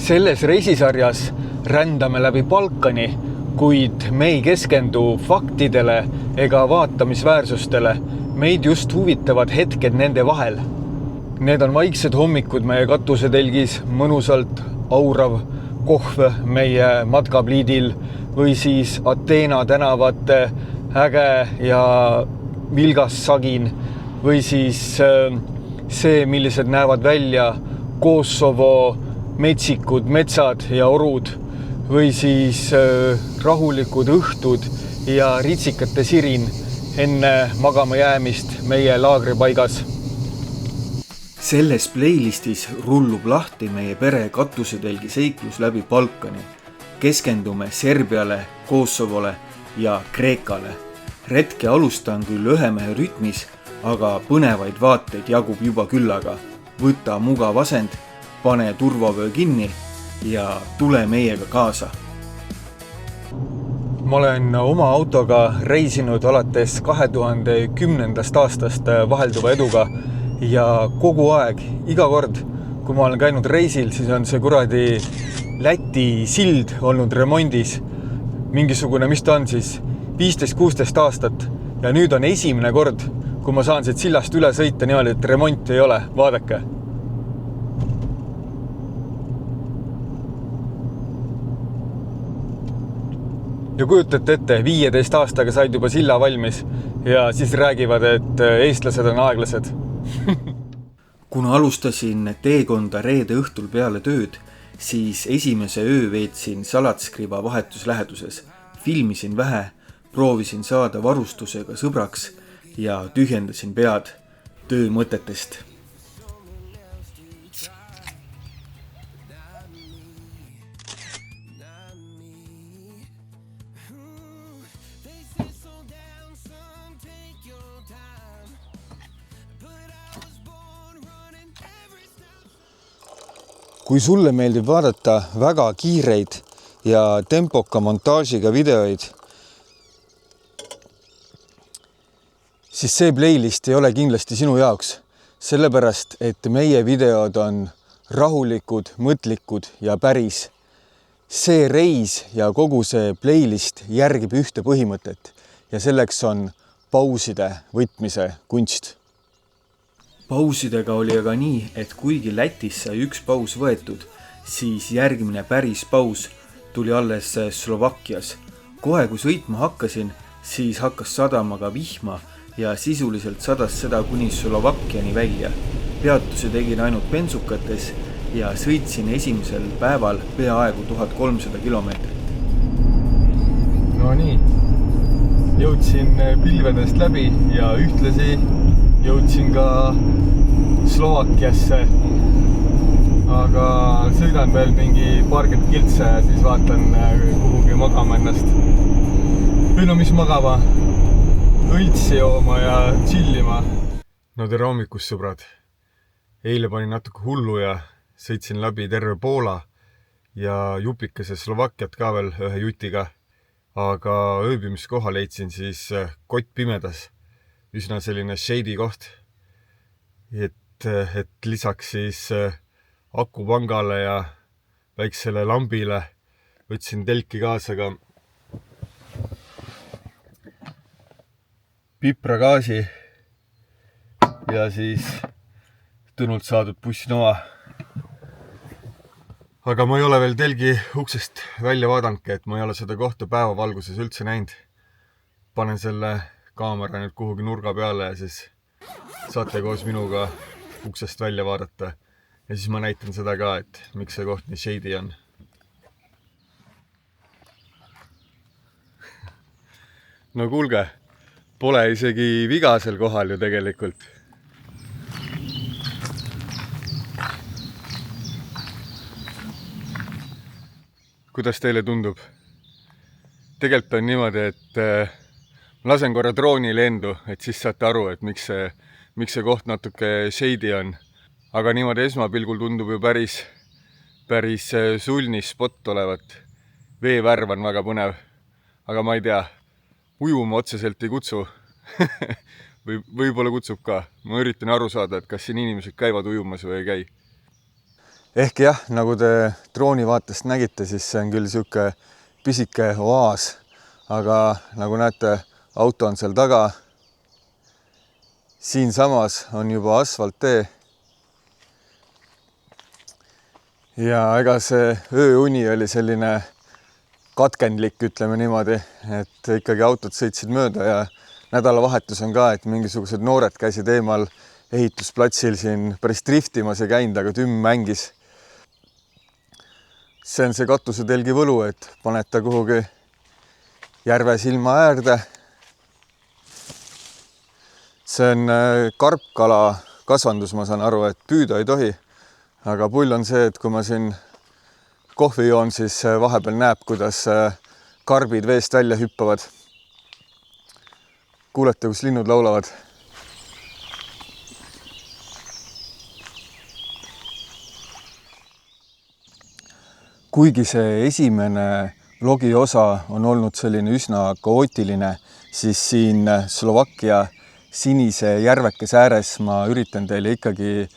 Selles reisisarjas rändame läbi Balkani, kuid me ei keskendu faktidele ega vaatamisväärsustele. Meid just huvitavad hetked nende vahel. Need on vaiksed hommikud meie katusetelgis, mõnusalt aurav kohv meie matkapliidil või siis Ateena tänavate äge ja vilgas sagin või siis see, millised näevad välja Kosovo metsikud metsad ja orud või siis rahulikud õhtud ja ritsikate sirin enne magama jäämist meie laagripaigas. Selles playlistis rullub lahti meie pere katusetelgi seiklus läbi Balkani. Keskendume Serbiale, Kosovole ja Kreekale. Retke alustan küll ühemehe rütmis, aga põnevaid vaateid jagub juba küllaga. Võta mugav asend, pane turvavöö kinni ja tule meiega kaasa. Ma olen oma autoga reisinud alates 2010. aastast vahelduva eduga ja kogu aeg, iga kord, kui ma olen käinud reisil, siis on see kuradi Läti sild olnud remondis. Mingisugune, mis ta on siis, 15-16 aastat. Ja nüüd on esimene kord, kui ma saan siit sillast üle sõita niimoodi, et remonti ei ole. Vaadake. Ja kujutate ette, 15 aastaga said juba silla valmis ja siis räägivad, et eestlased on aeglased. Kuna alustasin teekonda reede õhtul peale tööd, siis esimese öö veetsin Salatskriva vahetusläheduses. Filmisin vähe, proovisin saada varustusega sõbraks ja tühjendasin pead töö mõtetest. Kui sulle meeldib vaadata väga kiireid ja tempoka montaažiga videoid, siis see playlist ei ole kindlasti sinu jaoks, sellepärast, et meie videod on rahulikud, mõtlikud ja päris. See reis ja kogu see playlist järgib ühte põhimõtet ja selleks on pauside võtmise kunst. Pausidega oli aga nii, et kuigi Lätis sai üks paus võetud, siis järgmine päris paus tuli alles Slovakkias. Kohe kui sõitma hakkasin, siis hakkas sadama ka vihma ja sisuliselt sadas seda kuni Slovakkiani välja. Peatuse tegin ainult bensukates ja sõitsin esimesel päeval peaaegu 1300 kilomeetrit. No nii, jõudsin pilvedest läbi ja ühtlasi jõudsin ka Slovakkiasse, aga sõidan veel mingi paarkümmend kiltse ja siis vaatan kuhugi magama ennast. Või no mis magama? Õltsi jooma ja chillima. No tere hommikust, sõbrad. Eile panin natuke hullu ja sõitsin läbi terve Poola ja jupikese Slovakkiat ka veel ühe jutiga. Aga ööbimiskoha leidsin siis kott pimedas. Üsna selline shady koht, et lisaks siis akupangale ja väiksele lambile võtsin telki kaasa ka pipragaasi ja siis Tõnult saadud bussinoa. Aga ma ei ole veel telgi uksest välja vaadanudki, et ma ei ole seda kohta päevavalguses üldse näinud. Panen selle kaamera nüüd kuhugi nurga peale ja siis saate koos minuga uksest välja vaadata. Ja siis ma näitan seda ka, et miks see koht nii shady on. No kuulge, pole isegi vigasel kohal ju tegelikult. Kuidas teile tundub? Tegelikult on niimoodi, et lasen korra drooni lendu, et siis saate aru, et miks see koht natuke shady on. Aga niimoodi esmapilgul tundub ju päris sulnis spot olevat. Veevärv on väga põnev. Aga ma ei tea, ujuma otseselt ei kutsu. Võib-olla kutsub ka. Ma üritan aru saada, et kas siin inimesed käivad ujumas või ei käi. Ehk jah, nagu te drooni vaatest nägite, siis see on küll sihuke pisike oaas, aga nagu näete, auto on seal taga. Siinsamas on juba asfalttee. Ja ega see ööuni oli selline katkendlik, ütleme niimoodi, et ikkagi autod sõitsid mööda ja nädalavahetus on ka, et mingisugused noored käisid eemal ehitusplatsil siin päris driftimas ja käinud, aga tümm mängis. See on see katusetelgi võlu, et panete kuhugi järve silma äärde. See on karpkala kasvandus, ma saan aru, et püüda ei tohi. Aga pull on see, et kui ma siin kohvi joon, siis vahepeal näeb, kuidas karbid veest välja hüppavad. Kuulete, kus linnud laulavad. Kuigi see esimene vlogi osa on olnud selline üsna kaootiline, siis siin Slovakkia sinise järvekese ääres ma üritan teile ikkagi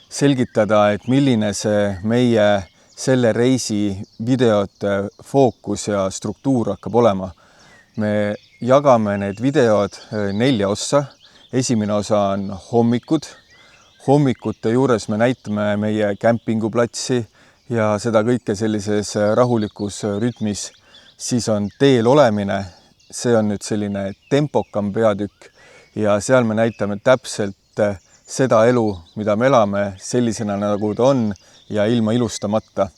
selgitada, et milline see meie selle reisi videote fookus ja struktuur hakkab olema. Me jagame need videod 4 ossa. Esimene osa on hommikud. Hommikute juures me näitame meie kämpinguplatsi ja seda kõike sellises rahulikus rütmis. Siis on teel olemine. See on nüüd selline tempokam peatükk ja seal me näitame täpselt seda elu, mida me elame sellisena, nagu ta on ja ilma ilustamata.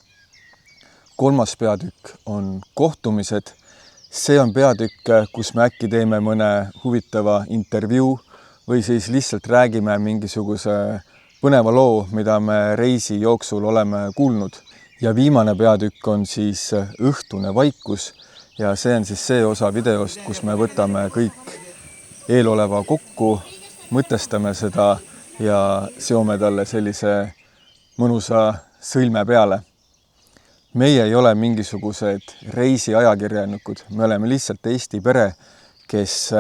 3. peatükk on kohtumised. See on peatükk, kus me äkki teeme mõne huvitava intervjuu või siis lihtsalt räägime mingisuguse põneva loo, mida me reisi jooksul oleme kuulnud. Ja viimane peatükk on siis õhtune vaikus ja see on siis see osa videost, kus me võtame kõik eeloleva kokku, mõtestame seda ja seome talle sellise mõnusa sõlme peale. Meie ei ole mingisugused reisiajakirjanikud, me oleme lihtsalt Eesti pere, kes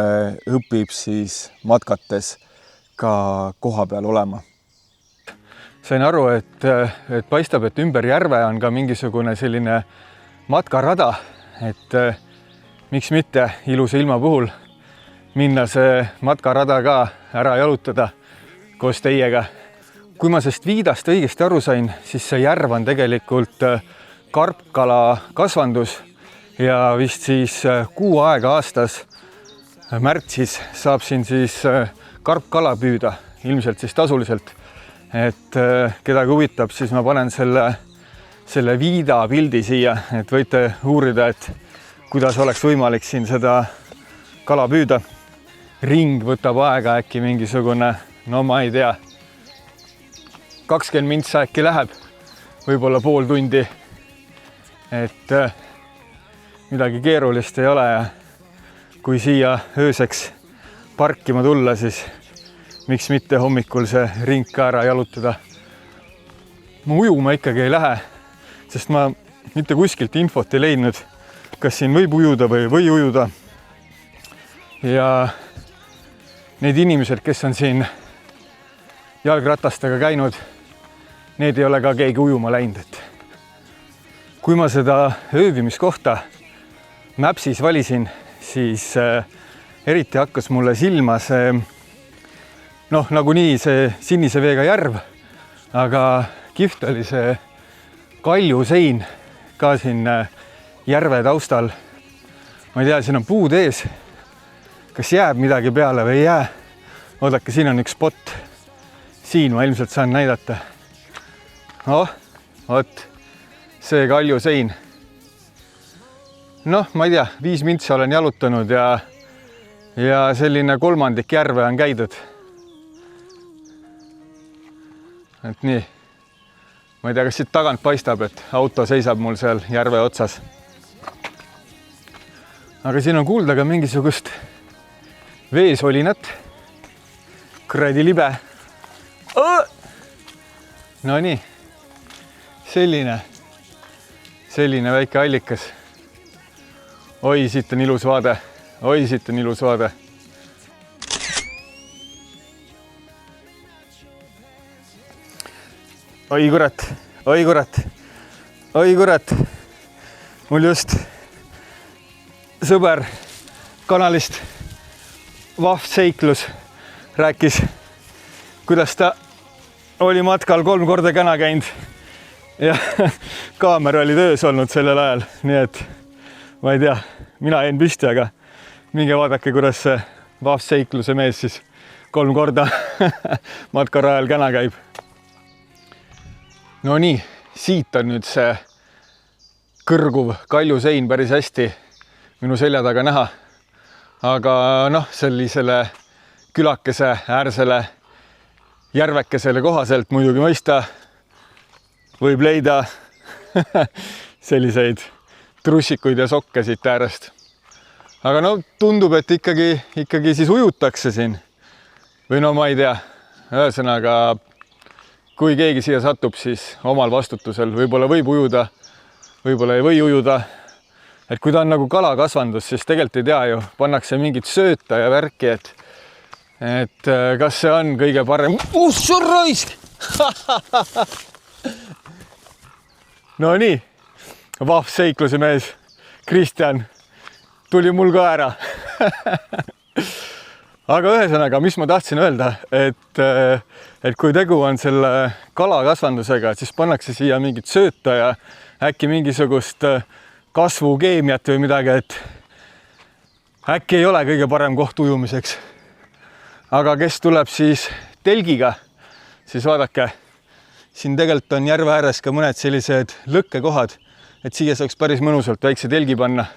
õpib siis matkates ka koha peal olema. Sain aru, et paistab, et ümber järve on ka mingisugune selline matkarada, et miks mitte ilusa ilma puhul minna see matkarada ka ära jalutada koos teiega. Kui ma sellest viidast õigesti aru sain, siis see järv on tegelikult karpkala kasvandus ja vist siis kuu aega aastas märtsis saab siin siis karpkala püüda, ilmselt siis tasuliselt. Et kedagi huvitab, siis ma panen selle viida pildi siia, et võite uurida, et kuidas oleks võimalik siin seda kala püüda. Ring võtab aega äkki mingisugune, no ma ei tea, 20 mintsa äkki läheb, võib-olla pool tundi. Et midagi keerulist ei ole ja kui siia ööseks parkima tulla, siis miks mitte hommikul see ring ka ära jalutada. Ma ujuma ikkagi ei lähe, sest ma mitte kuskilt infot ei leidnud, kas siin võib ujuda või või ujuda. Ja need inimesed, kes on siin jalgratastega käinud, need ei ole ka keegi ujuma läinud. Et kui ma seda ööbimiskohta Mapsis valisin, siis eriti hakkas mulle silma see nagunii see sinise veega järv, aga kihvt oli see kaljusein ka siin järve taustal. Ma ei tea, siin on puud ees. Kas jääb midagi peale või ei jää? Oodake, siin on üks spot. Siin ma ilmselt saan näidata. Vot, see kaljusein. Ma ei tea, 5 mintsa olen jalutanud ja selline 3. järve on käidud. Et nii, ma ei tea, kas siit tagant paistab, et auto seisab mul seal järve otsas. Aga siin on kuulda ka mingisugust veesolinat. Kuradi libe. No nii, selline väike allikas. Oi, siit on ilus vaade. Oi kurat, oi kurat. Mul just sõber kanalist Vahv Seiklus rääkis, kuidas ta oli matkal 3 korda käna käinud ja kaamera oli töös olnud sellel ajal. Nii et ma ei tea, mina jäin püsti, aga minge vaadake, kuidas see Vahv Seikluse mees siis 3 korda matkarajal käna käib. No nii, siit on nüüd see kõrguv kaljusein päris hästi minu selja taga näha. Aga noh, sellisele külakese äärsele järvekesele kohaselt muidugi mõista võib leida selliseid trussikuid ja sokke siit äärest. Aga no tundub, et ikkagi siis ujutakse siin. Või no ma ei tea, ühesõnaga, kui keegi siia satub, siis omal vastutusel võib-olla võib ujuda, võib-olla ei või ujuda. Et kui ta on nagu kalakasvandus, siis tegelikult ei tea ju, pannakse mingit sööta ja värki, et kas see on kõige parem. Raisk! No nii, Vahv Seikluse mees Kristjan tuli mul ka ära. Aga ühesõnaga, mis ma tahtsin öelda, et kui tegu on selle kalakasvandusega, siis pannakse siia mingit sööta ja äkki mingisugust kasvukeemiat või midagi, et äkki ei ole kõige parem koht ujumiseks. Aga kes tuleb siis telgiga, siis vaadake, siin tegelikult on järve ääres ka mõned sellised lõkkekohad, et siia saaks päris mõnusalt väikse telgi panna,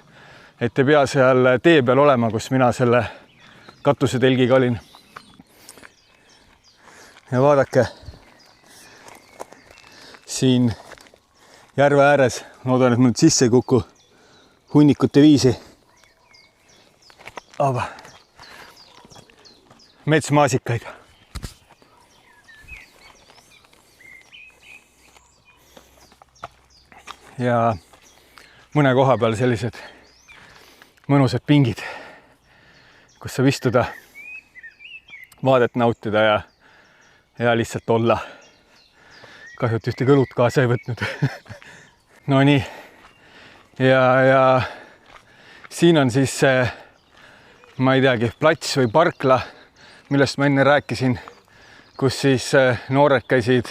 et ei pea seal tee peal olema, kus mina selle katusetelgiga olin. Ja vaadake, siin järve ääres, loodan, et mul sisse ei kuku, hunnikute viisi. Metsmaasikaid. Ja mõne koha peal sellised mõnusad pingid, kus saab istuda, vaadet nautida ja lihtsalt olla. Kahju, et ühte kõlut kaasa ei võtnud. No nii. Ja siin on siis see, ma ei teagi, plats või parkla, millest ma enne rääkisin, kus siis noored käisid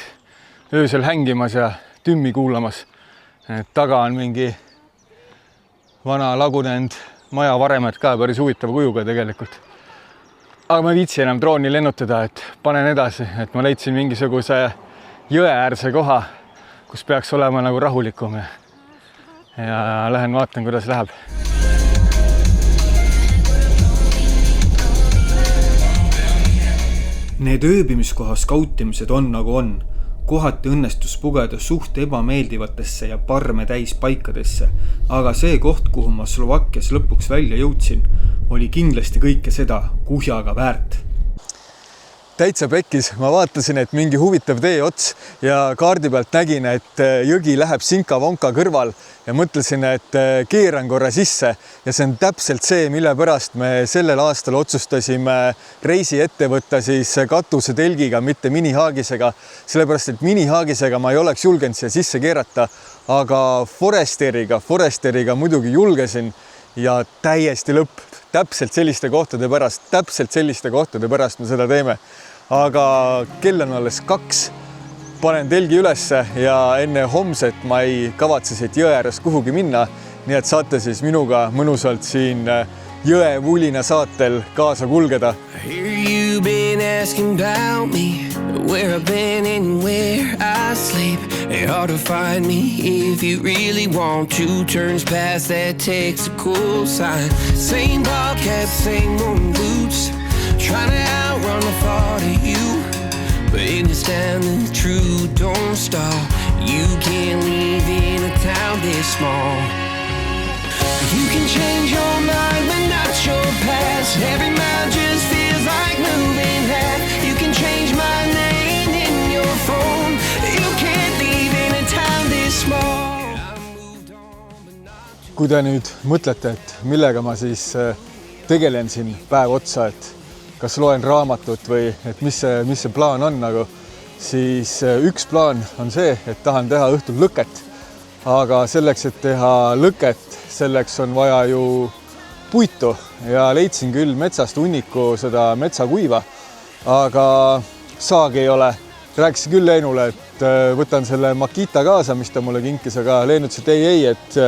öösel hängimas ja tümmi kuulamas. Taga on mingi vana lagunenud maja varemed ka päris huvitava kujuga tegelikult. Aga ma ei viitsi enam drooni lennutada, et panen edasi, et ma leidsin mingisuguse jõeäärse koha, kus peaks olema nagu rahulikum ja lähen vaatan, kuidas läheb. Need ööbimiskoha skautimised on nagu on. Kohati õnnestus pugeda suht ebameeldivatesse ja parme täis paikadesse, aga see koht, kuhu ma Slovakkias lõpuks välja jõudsin, oli kindlasti kõike seda kuhjaga väärt. Täitsa pekkis, ma vaatasin, et mingi huvitav tee ots ja kaardi pealt nägin, et jõgi läheb Sinka-Vonka kõrval ja mõtlesin, et keeran korra sisse ja see on täpselt see, mille pärast me sellel aastal otsustasime reisi ette võtta siis katusetelgiga, mitte minihaagisega, sellepärast et minihaagisega ma ei oleks julgenud siia sisse keerata, aga Foresteriga muidugi julgesin ja täiesti lõpp, täpselt selliste kohtade pärast me seda teeme. Aga kell on alles 2, panen telgi ülesse ja enne homset ma ei kavatse siit jõe ääres kuhugi minna, nii et saate siis minuga mõnusalt siin jõe vulina saatel kaasa kulgeda. You've been asking about me, where I've been and where I sleep. It's hard to find me if you really want to. Turns past that takes a cool sign. Same bobcat, same moon boots. Trying to outrun the thought of you, but understand the truth don't stop. You can't live in a town this small. You can change your mind, but not your past. Every mile just feels like moving half. You can change my name in your phone. You can't live in a town this small. Kui te nüüd mõtlete, et millega ma siis tegelen siin päev otsa, et kas loen raamatut või et mis see plaan on nagu, siis üks plaan on see, et tahan teha õhtul lõket. Aga selleks, et teha lõket, selleks on vaja ju puitu ja leidsin küll metsast hunniku seda metsakuiva, aga saagi ei ole. Rääkisin küll Leenule, et võtan selle Makita kaasa, mis ta mulle kinkis, aga Leen ütles, et ei, et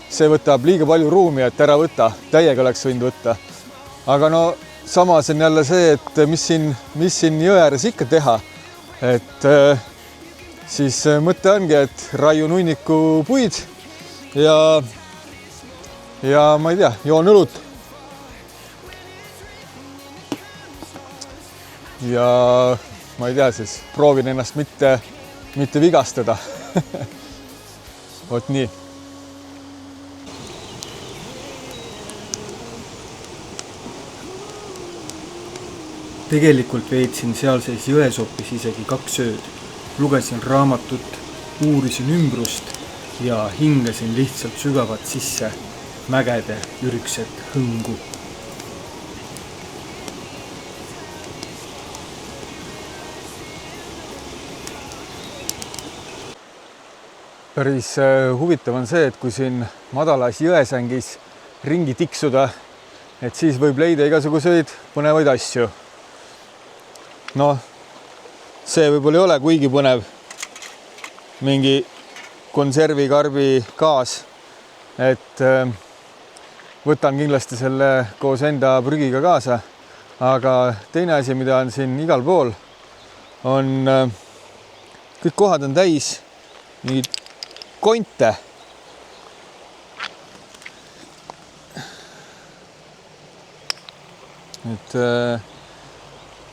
see võtab liiga palju ruumi, et ära võta. Täiega oleks võinud võtta. Aga no samas on jälle see, et mis siin jõe ääres ikka teha. Et siis mõte ongi, et raiun hunniku puid ja ma ei tea, joon õlut. Ja ma ei tea, siis proovin ennast mitte vigastada. Vot nii. Tegelikult veetsin sealses jõesopis isegi 2 ööd. Lugesin raamatut, uurisin ümbrust ja hingasin lihtsalt sügavat sisse mägede ürgset hõngu. Päris huvitav on see, et kui siin madalas jõesängis ringi tiksuda, et siis võib leida igasuguseid põnevaid asju. Noh, see võib-olla ei ole kuigi põnev. Mingi konservikarbi gaas, et võtan kindlasti selle koos enda prügiga kaasa. Aga teine asi, mida on siin igal pool, on kõik kohad on täis mingid konte. Et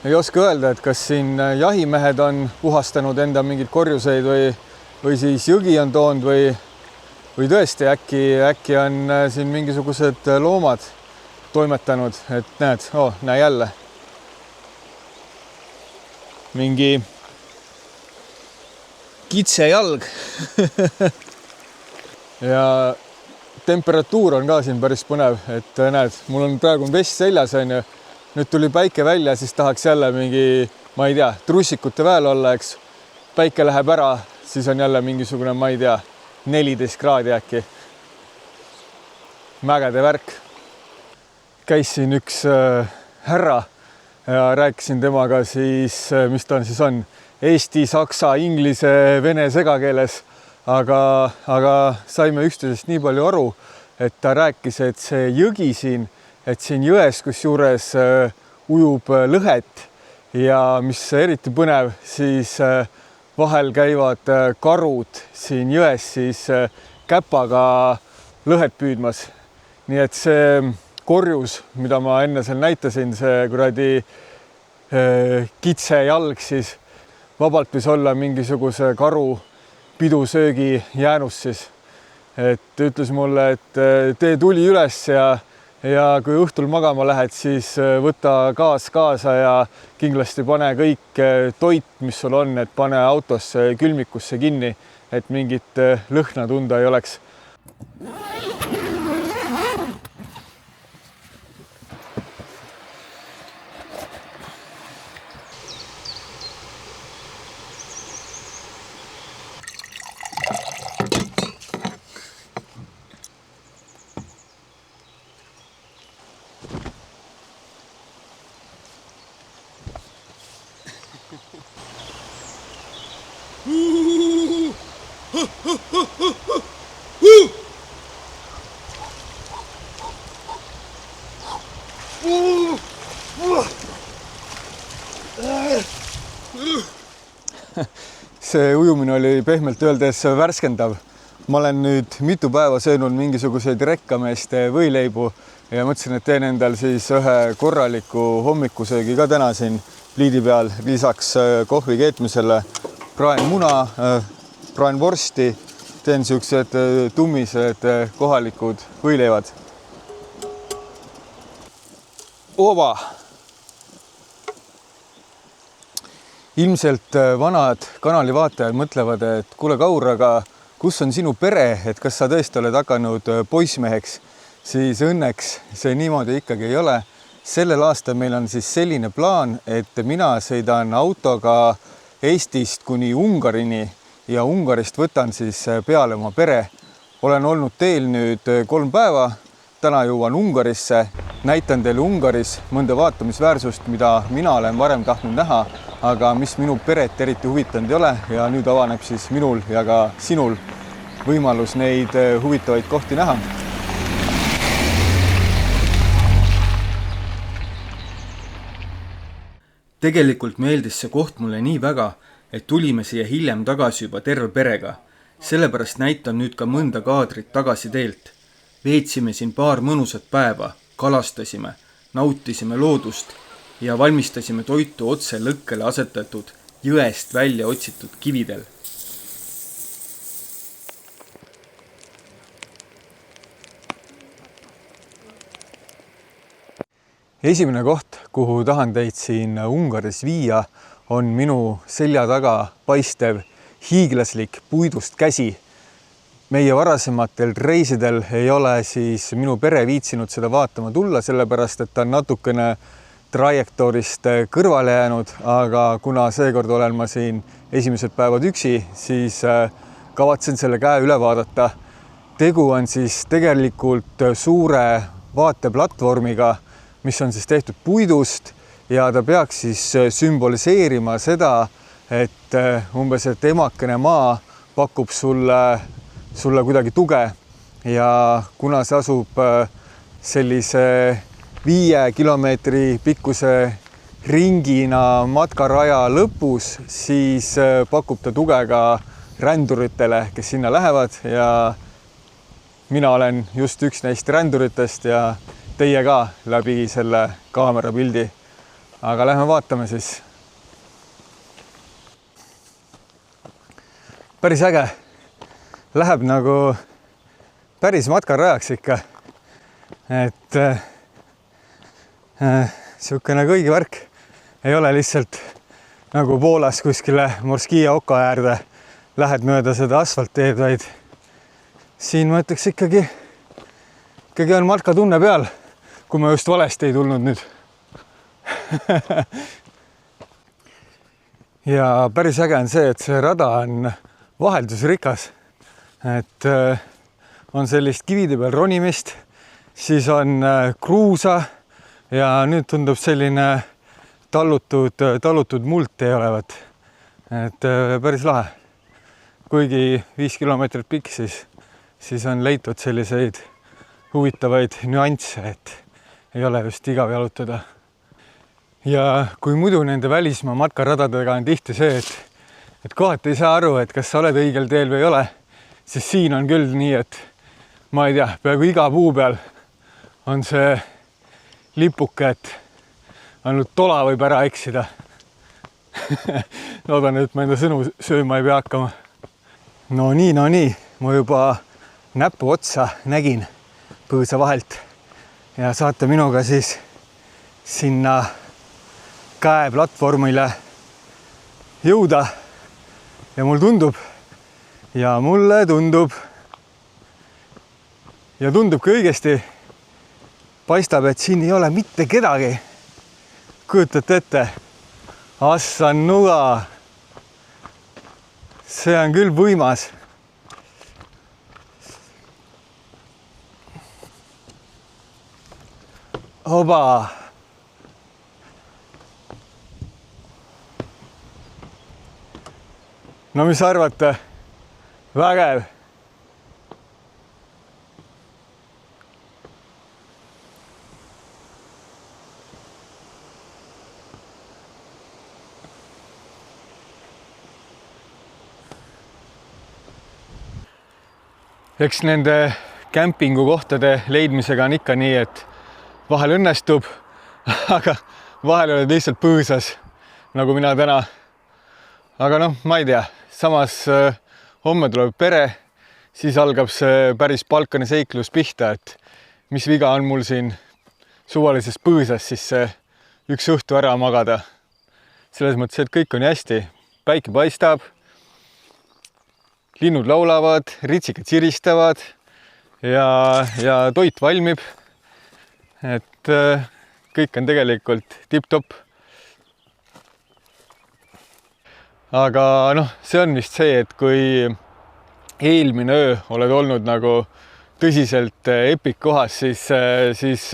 ei oska öelda, et kas siin jahimehed on puhastanud enda mingeid korjuseid või siis jõgi on toonud või tõesti äkki on siin mingisugused loomad toimetanud, et näed, näe jälle. Mingi kitsejalg. Ja temperatuur on ka siin päris põnev, et näed, mul on praegu vest seljas, on ju. Nüüd tuli päike välja, siis tahaks jälle mingi, ma ei tea, trussikute väel olla, eks. Päike läheb ära, siis on jälle mingisugune, ma ei tea, 14 kraadi äkki. Mägede värk. Käis siin üks härra ja rääkisin temaga siis, mis ta siis on, eesti, saksa, inglise, vene segakeeles, aga saime üksteisest nii palju aru, et ta rääkis, et see jõgi siin, et siin jões, kus juures ujub lõhet ja mis eriti põnev, siis vahel käivad karud siin jões siis käpaga lõhet püüdmas. Nii et see korjus, mida ma enne seal näitasin, see kuradi kitsejalg siis vabalt võis olla mingisuguse karu pidusöögi jäänus siis. Et ütles mulle, et tee tuli üles ja kui õhtul magama lähed, siis võta gaas kaasa ja kindlasti pane kõik toit, mis sul on, et pane autosse külmikusse kinni, et mingit lõhna tunda ei oleks. See ujumine oli pehmelt öeldes värskendav. Ma olen nüüd mitu päeva söönud mingisuguseid rekkameeste võileibu ja mõtlesin, et teen endal siis ühe korraliku hommikusöögi ka täna siin pliidi peal. Lisaks kohvi keetmisele praen muna, praen vorsti, teen siuksed tummised kohalikud võileivad. Oba! Ilmselt vanad kanalivaatajad mõtlevad, et kuule Kaur, aga kus on sinu pere, et kas sa tõesti oled hakanud poissmeheks, siis õnneks see niimoodi ikkagi ei ole. Sellel aastal meil on siis selline plaan, et mina sõidan autoga Eestist kuni Ungarini ja Ungarist võtan siis peale oma pere. Olen olnud teel nüüd 3 päeva. Täna jõuan Ungarisse. Näitan teile Ungaris mõnda vaatamisväärsust, mida mina olen varem tahtnud näha, aga mis minu peret eriti huvitanud ei ole. Ja nüüd avaneb siis minul ja ka sinul võimalus neid huvitavaid kohti näha. Tegelikult meeldis see koht mulle nii väga, et tulime siia hiljem tagasi juba terve perega. Sellepärast näitan nüüd ka mõnda kaadrit tagasi teelt. Veetsime siin paar mõnusat päeva, kalastasime, nautisime loodust ja valmistasime toitu otse lõkkele asetatud, jõest välja otsitud kividel. Esimene koht, kuhu tahan teid siin Ungaris viia, on minu selja taga paistev hiiglaslik puidust käsi. Meie varasematel reisidel ei ole siis minu pere viitsinud seda vaatama tulla, sellepärast et ta on natukene trajektoorist kõrvale jäänud, aga kuna seekord olen ma siin esimesed päevad üksi, siis kavatsen selle käe üle vaadata. Tegu on siis tegelikult suure vaateplatvormiga, mis on siis tehtud puidust ja ta peaks siis sümboliseerima seda, et umbes et emakene maa pakub sulle kuidagi tuge ja kuna see asub sellise 5 kilomeetri pikkuse ringina matkaraja lõpus, siis pakub ta tuge ka ränduritele, kes sinna lähevad ja mina olen just üks neist ränduritest ja teie ka läbi selle kaamera pildi. Aga lähme vaatame siis. Päris äge. Läheb nagu päris matkarajaks ikka. Et siukene kõigi värk ei ole lihtsalt nagu Poolas kuskile Morskia oka äärde lähed mööda seda asfaltteed, vaid siin ma ütleks ikkagi on matkatunne peal, kui ma just valesti ei tulnud nüüd. Ja päris äge on see, et see rada on vaheldusrikas. Et on sellist kivide peal ronimist, siis on kruusa ja nüüd tundub selline tallutud muld ei olevat. Et päris lahe. Kuigi 5 kilomeetrit pikk, siis on leitud selliseid huvitavaid nüansse, et ei ole just igav jalutada. Ja kui muidu nende välismaa matkaradadega on tihti see, et kohati ei saa aru, et kas sa oled õigel teel või ei ole, siis siin on küll nii, et ma ei tea, peaaegu iga puu peal on see lipuke, et ainult tola võib ära eksida. Loodan, et ma enda sõnu sööma ei pea hakkama. No nii, ma juba näpu otsa nägin põõsa vahelt ja saate minuga siis sinna käeplatvormile jõuda ja mulle tundub ja tundub ka õigesti, paistab, et siin ei ole mitte kedagi. Kujutate ette, assan nuga. See on küll võimas. Oba. No mis arvate? Vägev. Eks nende kämpingukohtade leidmisega on ikka nii, et vahel õnnestub, aga vahel oled lihtsalt põõsas, nagu mina täna. Aga noh, ma ei tea, samas homme tuleb pere, siis algab see päris Balkani seiklus pihta, et mis viga on mul siin suvalises põõsas, siis see üks õhtu ära magada. Selles mõttes, et kõik on hästi, päike paistab, linnud laulavad, ritsikad siristavad ja toit valmib. Et kõik on tegelikult tipp-topp. aga noh, see on vist see, et kui eelmine öö oled olnud nagu tõsiselt epic kohas, siis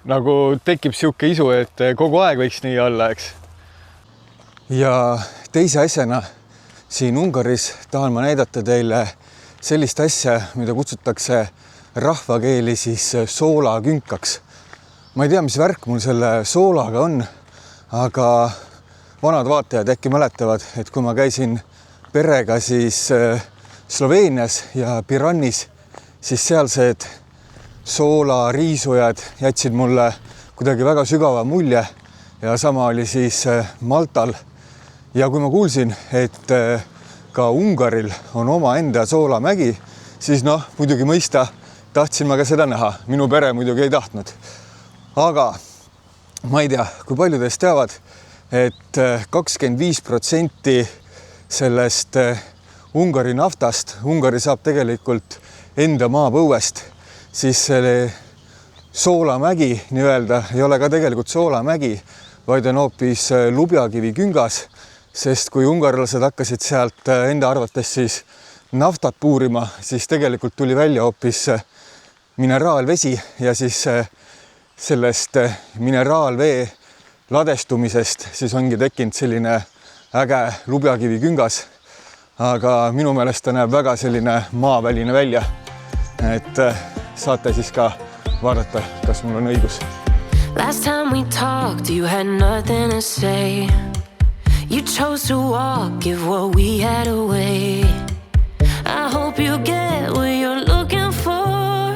nagu tekib sihuke isu, et kogu aeg võiks nii olla, eks. Ja teise asjana siin Ungaris tahan ma näidata teile sellist asja, mida kutsutakse rahvakeeli siis soolakünkaks. Ma ei tea, mis värk mul selle soolaga on, aga vanad vaatajad äkki mäletavad, et kui ma käisin perega siis Sloveenias ja Piranis, siis sealsed soolariisujad jätsid mulle kuidagi väga sügava mulje ja sama oli siis Maltal. Ja kui ma kuulsin, et ka Ungaril on oma enda soolamägi, siis noh, muidugi mõista, tahtsin ma ka seda näha. Minu pere muidugi ei tahtnud. Aga ma ei tea, kui palju teist teavad, et 25% sellest Ungari naftast, Ungari saab tegelikult enda maapõuest, siis selle soolamägi nii-öelda ei ole ka tegelikult soolamägi, vaid on hoopis lubjakivi küngas, sest kui ungarlased hakkasid sealt enda arvates siis naftat puurima, siis tegelikult tuli välja hoopis mineraalvesi ja siis sellest mineraalvee ladestumisest siis ongi tekkinud selline äge lubjakivi küngas. Aga minu meelest ta näeb väga selline maaväline välja. Et saate siis ka vaadata, kas mul on õigus. Last time we talked, you had nothing to say. You chose to walk, give what we had away. I hope you get what you're looking for.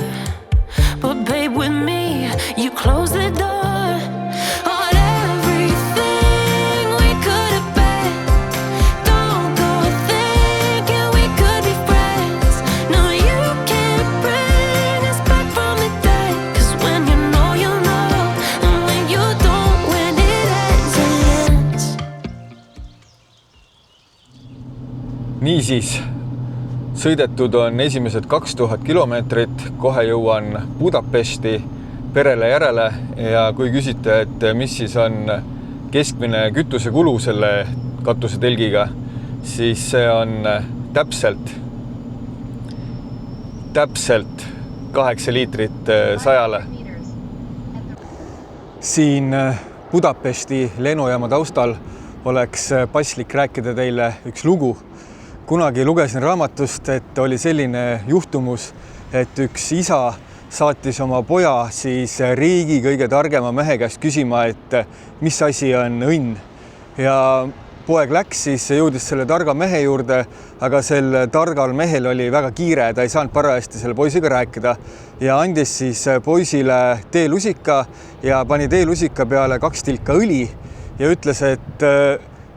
But babe, with me, you close the door. Niisiis, sõidetud on esimesed 2000 kilomeetrit, kohe jõuan Budapesti perele järele ja kui küsite, et mis siis on keskmine kütusekulu selle katusetelgiga, siis see on täpselt 8 liitrit 100-le. Siin Budapesti lennujaama taustal oleks paslik rääkida teile üks lugu. Kunagi lugesin raamatust, et oli selline juhtumus, et üks isa saatis oma poja siis riigi kõige targema mehe käest küsima, et mis asi on õnn. Ja poeg läks siis, jõudis selle targa mehe juurde, aga sel targal mehel oli väga kiire, ta ei saanud parajasti selle poisiga rääkida ja andis siis poisile teelusika ja pani teelusika peale 2 tilka õli ja ütles, et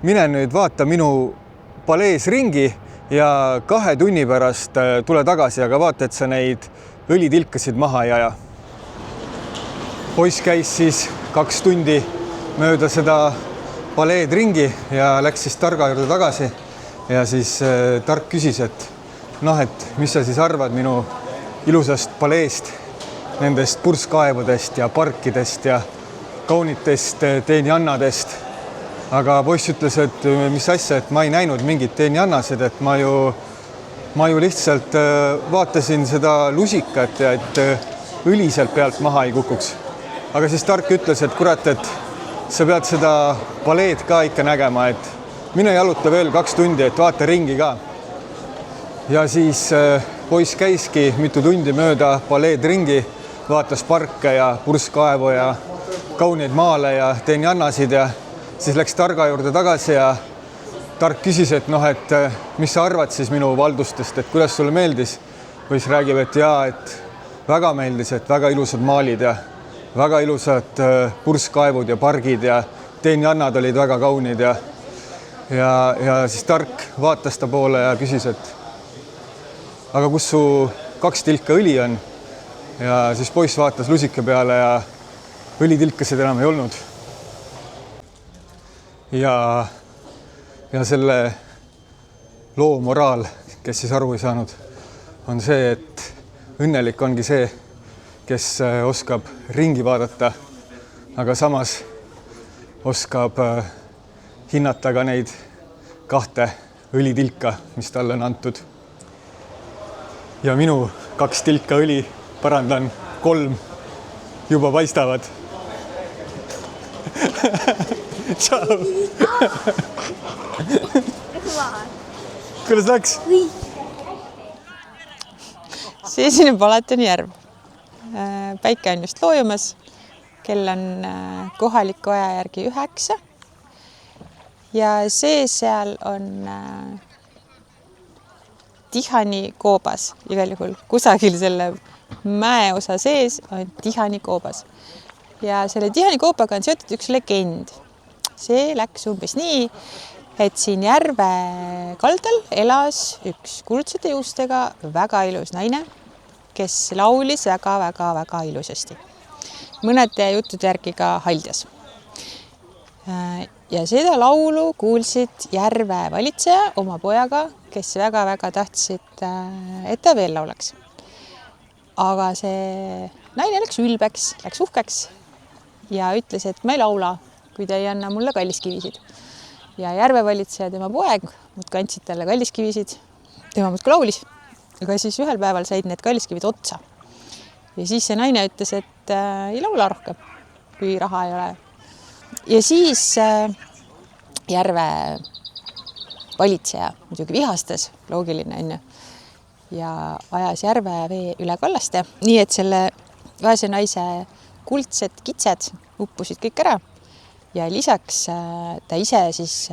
mine nüüd vaata minu palees ringi ja 2 tunni pärast tule tagasi, aga vaata, et sa neid õlitilkasid maha ei aja. Poiss käis siis 2 tundi mööda seda paleed ringi ja läks siis targa juurde tagasi ja siis tark küsis, et noh, et mis sa siis arvad minu ilusast paleest, nendest purskkaevudest ja parkidest ja kaunitest teenjannadest. Aga poiss ütles, et mis asja, et ma ei näinud mingit teenjannasid, et ma ju lihtsalt vaatasin seda lusikat ja et õli sealt pealt maha ei kukuks. Aga siis tark ütles, et kurat, et sa pead seda paleed ka ikka nägema, et mine jaluta veel 2 tundi, et vaata ringi ka. Ja siis poiss käiski mitu tundi mööda paleed ringi, vaatas parke ja purskkaevu ja kauneid maale ja teenjannasid ja siis läks targa juurde tagasi ja tark küsis, et noh, et mis sa arvad siis minu valdustest, et kuidas sulle meeldis? Poiss räägib, et jaa, et väga meeldis, et väga ilusad maalid ja väga ilusad purskkaevud ja pargid ja teenjannad olid väga kaunid ja siis tark vaatas ta poole ja küsis, et aga kus su 2 tilka õli on? Ja siis poiss vaatas lusika peale ja õlitilkasid enam ei olnud. Ja selle loo moraal, kes siis aru ei saanud, on see, et õnnelik ongi see, kes oskab ringi vaadata, aga samas oskab hinnata ka neid 2 õlitilka, mis talle on antud. Ja minu 2 tilka õli, parandan 3, juba paistavad. Tšau! Kuidas läks? See esineb Palatoni järv. Päike on just loojumas. Kell on kohaliku aja järgi 9. Ja see seal on Tihani koobas. Igal juhul kusagil selle mäeosa sees on Tihani koobas. Ja selle Tihani koobaga on seotud üks legend. See läks umbes nii, et siin järve kaldal elas üks kuldsete juustega väga ilus naine, kes laulis väga ilusasti. Mõnede juttude järgi ka haljas. Ja seda laulu kuulsid järve valitseja oma pojaga, kes väga tahtsid, et ta veel laulaks. Aga see naine läks ülbeks, läks uhkeks ja ütles, et ma ei laula, kui te ei anna mulle kalliskivisid. Ja järvevalitseja tema poeg muudkui andsid talle kalliskivisid. Tema muudkui laulis. Aga siis ühel päeval said need kalliskivid otsa. Ja siis see naine ütles, et ei laula rohkem, kui raha ei ole. Ja siis järve valitseja muidugi vihastas, loogiline on ju, ja ajas järve vee üle kallaste. Nii et selle vaese naise kuldsed kitsed uppusid kõik ära. Ja lisaks ta ise siis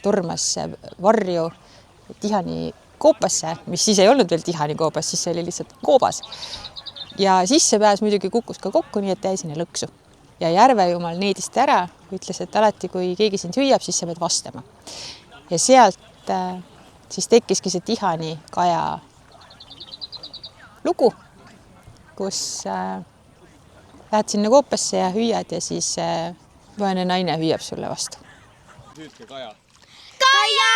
tormas varju Tihani koopasse, mis siis ei olnud veel Tihani koobas, siis see oli lihtsalt koobas. Ja sissepääs muidugi kukkus ka kokku, nii et jäi sinna lõksu. Ja järvejumal needist ära, ütles, et alati kui keegi sind hüüab, siis sa pead vastama. Ja sealt siis tekkiski see Tihani kaja lugu, kus lähed sinna koopasse ja hüüad ja siis vaene naine hüüab sulle vastu. Hüüdke Kaja. Kaja!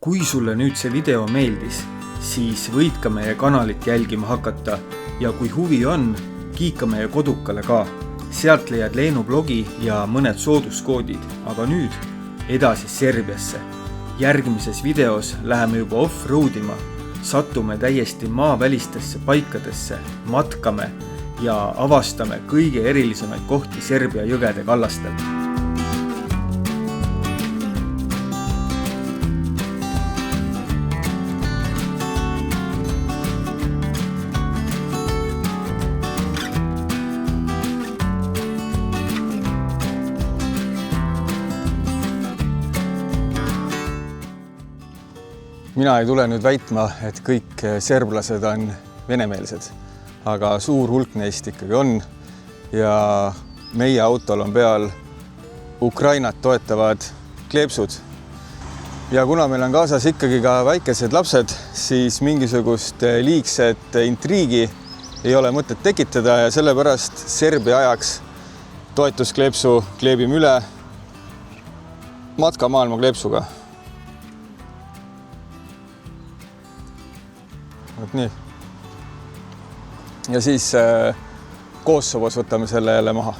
Kui sulle nüüd see video meeldis, siis võid ka meie kanalit jälgima hakata ja kui huvi on, kiika meie kodukale ka. Sealt leiad Leenu blogi ja mõned sooduskoodid, aga nüüd edasi Serbiasse. Järgmises videos läheme juba off-roadima, satume täiesti maavälistesse paikadesse, matkame ja avastame kõige erilisemaid kohti Serbia jõgede kallastel. Mina ei tule nüüd väitma, et kõik serblased on venemeelsed, aga suur hulk neist ikkagi on ja meie autol on peal Ukrainat toetavad kleepsud. Ja kuna meil on kaasas ikkagi ka väikesed lapsed, siis mingisugust liigset intriigi ei ole mõtet tekitada ja sellepärast Serbia ajaks toetuskleepsu kleebime üle matka maailma kleepsuga. Nii. Ja siis Kosovos võtame selle jälle maha.